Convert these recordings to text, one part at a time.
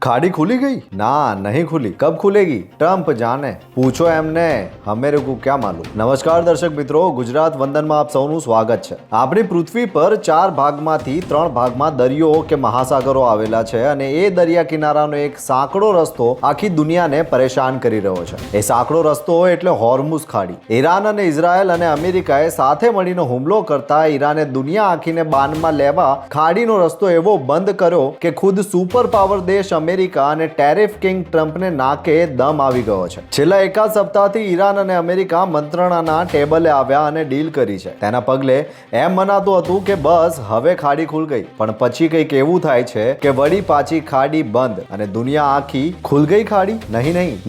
खाड़ी खुली गई? ना नहीं खुली। कब खुलेगी? ट्रम्प जाने। પૂછો એમને, હમેરે કો ક્યાં માલુમ। નમસ્કાર દર્શક મિત્રો, ગુજરાત વંદનમાં આપ સૌનું સ્વાગત છે। આપણી પૃથ્વી પર 4 ભાગમાંથી 3 ભાગમાં દરિયો કે મહાસાગરો આવેલા છે અને એ દરિયા કિનારાનો એક સાંકડો રસ્તો આખી દુનિયાને પરેશાન કરી રહ્યો છે। એ સાંકડો રસ્તો એટલે હોર્મુઝ ખાડી। ઈરાન અને ઇઝરાયલ અને અમેરિકાએ સાથે મળીને હુમલો કરતા ઈરાને દુનિયા આખીને બાનમાં લેવા ખાડીનો રસ્તો એવો બંધ કર્યો કે ખુદ સુપર પાવર દેશ અમેરિકા અને ટેરિફ કિંગ ટ્રમ્પને નાકે દમ આવી ગયો છે। છેલ્લા એકાદ સપ્તાહથી ઈરાન અને અમેરિકા મંત્રણાના ટેબલે આવ્યા અને ડીલ કરી છે। તેના પગલે એમ મનાતું હતું કે બસ હવે ખાડી ખુલ ગઈ, પણ પછી કંઈક એવું થાય છે કે વળી પાછી ખાડી બંધ અને દુનિયા આખી ખુલ ગઈ ખાડી?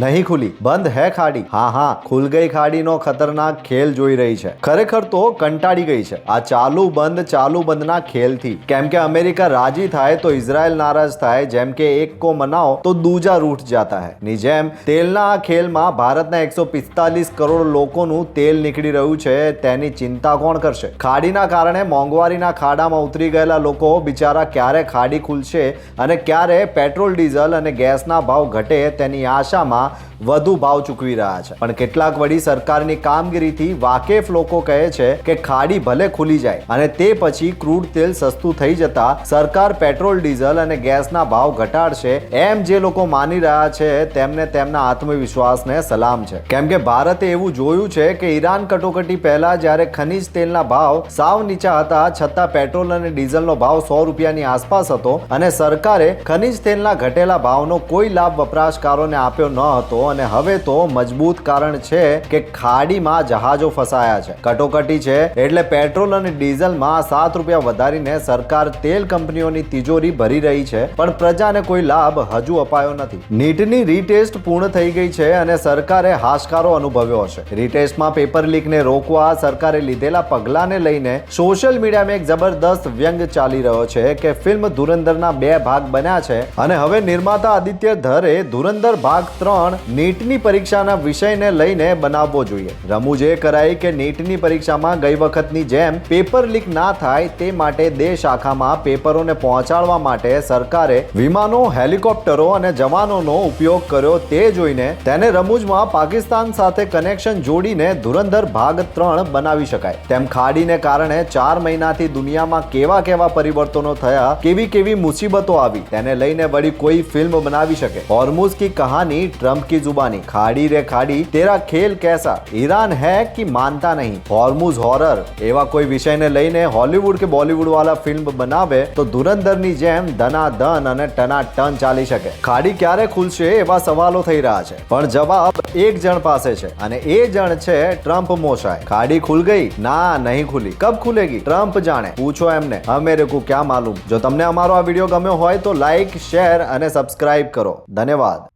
નહીં ખુલી, બંધ હે ખાડી। હા ખુલ ગઈ ખાડીનો ખતરનાક ખેલ જોઈ રહી છે। ખરેખર તો કંટાળી ગઈ છે આ ચાલુ બંધના ખેલથી। કેમ કે અમેરિકા રાજી થાય તો ઇઝરાયલ નારાજ થાય, જેમ કે એક को मनाओ तो दूजा रूठ जाता है ની જેમ તેલના આ ખેલમાં ભારતના 145 કરોડ લોકોનું તેલ નીકળી રહ્યું છે, તેની ચિંતા કોણ કરશે? ખાડીના કારણે મોંઘવારીના ખાડામાં ઉતરી ગયેલા લોકો બિચારા ક્યારે ખાડી ખુલશે અને ક્યારે પેટ્રોલ ડીઝલ અને ગેસના ભાવ ઘટે તેની આશામાં વધુ ભાવ ચૂકવી રહ્યા છે। પણ કેટલાક વડી સરકારની કામગીરીથી વાકેફ લોકો કહે છે કે ખાડી ભલે ખુલી જાય અને તે પછી ક્રૂડ તેલ સસ્તું થઈ જતા સરકાર પેટ્રોલ ડીઝલ અને ગેસના ભાવ ઘટાડશે। એમ જે લોકો માની રહ્યા છે તેમને તેમના આત્મવિશ્વાસને સલામ છે। કેમ કે ભારતે એવું જોયું છે કે ઈરાન કટોકટી પહેલા જ્યારે ખનીજ તેલના ભાવ સાવ નીચા હતા છતાં પેટ્રોલ અને ડીઝલનો ભાવ 100 રૂપિયાની આસપાસ હતો અને સરકારે ખનીજ તેલના ઘટેલા ભાવનો કોઈ લાભ વપરાશકારોને આપ્યો ન હતો। અને હવે તો મજબૂત કારણ છે કે ખાડીમાં જહાજો ફસાયા છે, કટોકટી છે, એટલે પેટ્રોલ અને ડીઝલમાં 7 રૂપિયા વધારીને સરકાર તેલ કંપનીઓની તિજોરી ભરી રહી છે, પણ પ્રજાને કોઈ લાભ હજુ અપાયો નથી। નીટની રીટેસ્ટ પૂર્ણ થઈ ગઈ છે અને સરકારે હાશકારો અનુભવ્યો હશે। રીટેસ્ટમાં પેપર લીકને રોકવા સરકારે લીધેલા પગલાંને લઈને સોશિયલ મીડિયામાં એક જબરદસ્ત વ્યંગ ચાલી રહ્યો છે કે ફિલ્મ ધુરંધરના 2 ભાગ બન્યા છે અને હવે નિર્માતા આદિત્ય ધરે ધુરંધર ભાગ 3 નીટની પરીક્ષાના વિષયને લઈને બનાવવો જોઈએ। રમૂજ એ કરાઈ કે નીટની પરીક્ષામાં ગઈ વખતની જેમ પેપર લીક ના થાય તે માટે દેશ આખામાં પેપરોને પહોંચાડવા માટે સરકારે વિમાનો, હેલિકોપ્ટરો અને જવાનોનો ઉપયોગ કર્યો। તે જોઈને તેને રમૂજમાં પાકિસ્તાન સાથે કનેક્શન જોડીને ધુરંધર ભાગ 3 બનાવી શકાય। તેમ ખાડીને કારણે 4 મહિનાથી દુનિયામાં કેવા પરિવર્તનો થયા, કેવી મુસીબતો આવી, તેને લઈને વળી કોઈ ફિલ્મ બનાવી શકે। હોર્મુઝ की कहानी, ट्रम्प की जुबानी, खाड़ी रे खाड़ी तेरा खेल कैसा, ईरान है कि मानता नहीं, હોર્મુઝ હોરર, એવા કોઈ વિષયને લઈને હોલીવુડ કે બોલીવુડ વાળા ફિલ્મ બનાવે તો ધુરંધરની જેમ ધનાધન અને ટનાટન ચાલી શકે। ખાડી ક્યારે ખુલશે એવા સવાલો થઈ રહ્યા છે, પણ જવાબ એક જણ પાસે છે અને એ જણ છે ટ્રમ્પ મોશાય। ખાડી ખુલ ગઈ? ના નહીં ખુલી। કબ ખુલેગી? ટ્રમ્પ જાણે। પૂછો એમને, હમેરે કો ક્યાં માલુમ। જો તમને અમારો આ વિડીયો ગમ્યો હોય તો લાઈક, શેર અને સબસ્ક્રાઇબ કરો। ધન્યવાદ।